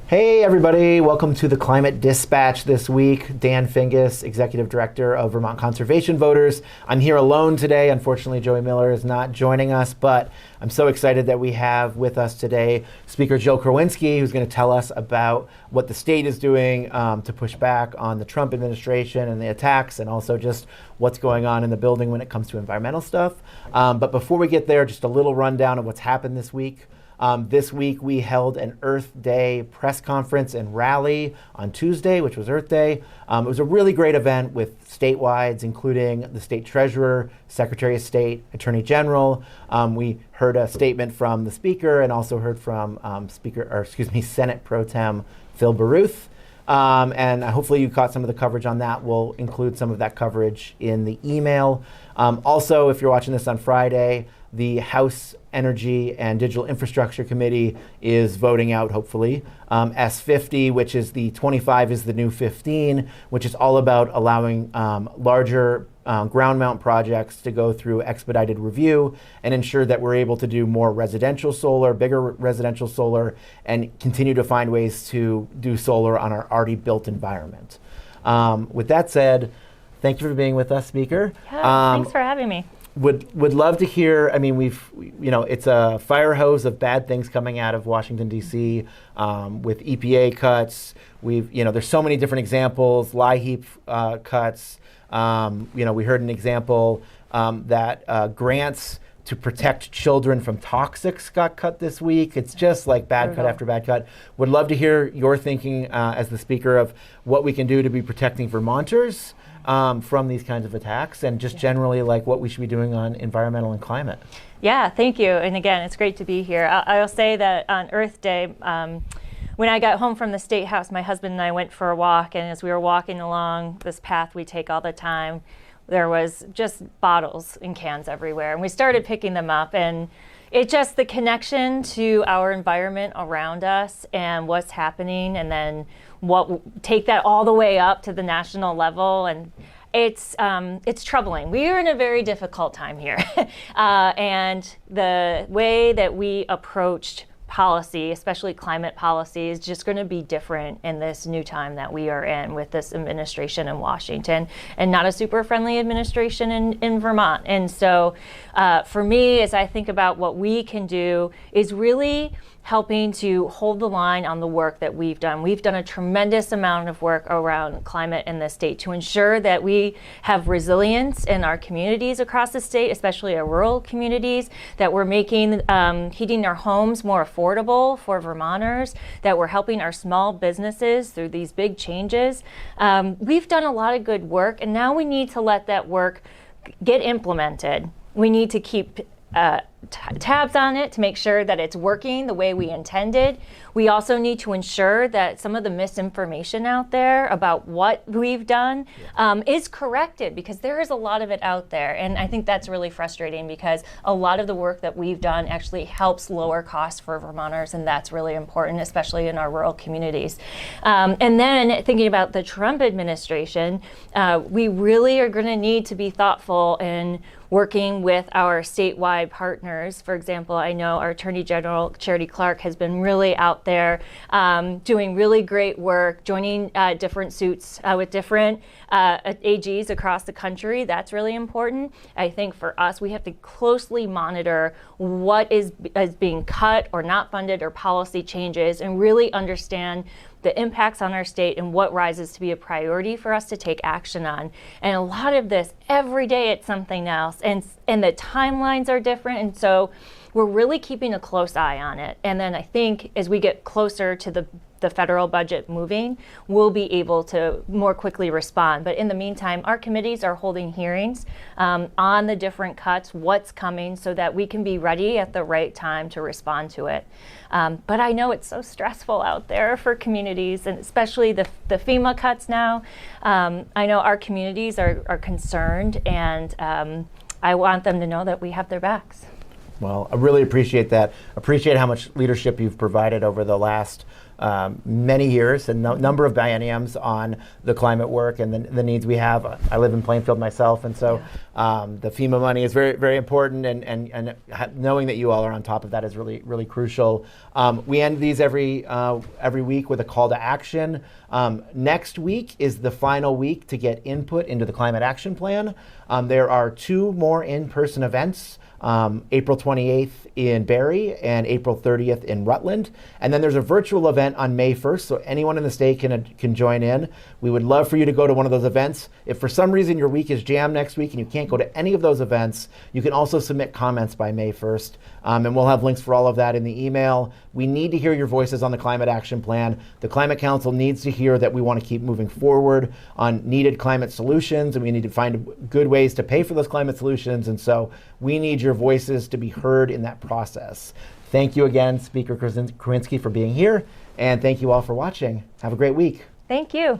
Hey everybody, welcome to the Climate Dispatch this week. Dan Fingus, Executive Director of Vermont Conservation Voters. I'm here alone today. Unfortunately, Joey Miller is not joining us, but I'm so excited that we have with us today Speaker Jill Krowinski, who's going to tell us about what the state is doing to push back on the Trump administration and the attacks, and also just what's going on in the building when it comes to environmental stuff. But before we get there, just a little rundown of what's happened this week. This week we held an Earth Day press conference and rally on Tuesday, which was Earth Day. It was a really great event with statewide, including the state treasurer, secretary of state, attorney general. We heard a statement from the speaker and also heard from Senate Pro Tem Phil Baruth. And hopefully you caught some of the coverage on that. We'll include some of that coverage in the email. Also, if you're watching this on Friday, the House Energy and Digital Infrastructure Committee is voting out, hopefully, S50, which is the 25 is the new 15, which is all about allowing larger ground mount projects to go through expedited review and ensure that we're able to do more residential solar, bigger residential solar, and continue to find ways to do solar on our already built environment. With that said, thank you for being with us, Speaker. Yeah, thanks for having me. Would love to hear. I mean, it's a fire hose of bad things coming out of Washington D.C. With EPA cuts. There's so many different examples. LIHEAP cuts. We heard an example that grants to protect children from toxics got cut this week. It's just like bad cut after bad cut. Would love to hear your thinking as the speaker of what we can do to be protecting Vermonters from these kinds of attacks, and just generally like what we should be doing on environmental and climate. Yeah, thank you. And again, it's great to be here. I'll say that on Earth Day, when I got home from the State House, my husband and I went for a walk, and as we were walking along this path we take all the time, there was just bottles and cans everywhere. And we started picking them up, and it's just the connection to our environment around us and what's happening, and then take that all the way up to the national level. And it's troubling. We are in a very difficult time here. And the way that we approached policy, especially climate policy, is just going to be different in this new time that we are in with this administration in Washington, and not a super friendly administration in Vermont. And so for me, as I think about what we can do, is really helping to hold the line on the work that we've done. We've done a tremendous amount of work around climate in the state to ensure that we have resilience in our communities across the state, especially our rural communities, that we're making heating our homes more affordable for Vermonters, that we're helping our small businesses through these big changes. We've done a lot of good work, and now we need to let that work get implemented. We need to keep tabs on it to make sure that it's working the way we intended. We also need to ensure that some of the misinformation out there about what we've done is corrected, because there is a lot of it out there. And I think that's really frustrating, because a lot of the work that we've done actually helps lower costs for Vermonters, and that's really important, especially in our rural communities. And then thinking about the Trump administration, we really are going to need to be thoughtful in working with our statewide partners. For example, I know our Attorney General, Charity Clark, has been really out there doing really great work, joining different suits with different AGs across the country. That's really important. I think for us, we have to closely monitor what is being cut or not funded, or policy changes, and really understand the impacts on our state and what rises to be a priority for us to take action on. And a lot of this, every day it's something else, and the timelines are different, and so we're really keeping a close eye on it. And then I think as we get closer to the federal budget moving, we'll be able to more quickly respond. But in the meantime, our committees are holding hearings on the different cuts, what's coming, so that we can be ready at the right time to respond to it. But I know it's so stressful out there for communities, and especially the FEMA cuts now. I know our communities are concerned, and I want them to know that we have their backs. Well, I really appreciate that. Appreciate how much leadership you've provided over the last many years and number of bienniums on the climate work and the needs we have. I live in Plainfield myself, and so the FEMA money is very, very important, and knowing that you all are on top of that is really, really crucial. We end these every week with a call to action. Next week is the final week to get input into the climate action plan. There are 2 more in-person events. April 28th in Barrie and April 30th in Rutland. And then there's a virtual event on May 1st, so anyone in the state can join in. We would love for you to go to one of those events. If for some reason your week is jammed next week and you can't go to any of those events, you can also submit comments by May 1st. And we'll have links for all of that in the email. We need to hear your voices on the Climate Action Plan. The Climate Council needs to hear that we want to keep moving forward on needed climate solutions, and we need to find good ways to pay for those climate solutions. And so we need your voices to be heard in that process. Thank you again, Speaker Krowinski, for being here, and thank you all for watching. Have a great week. Thank you.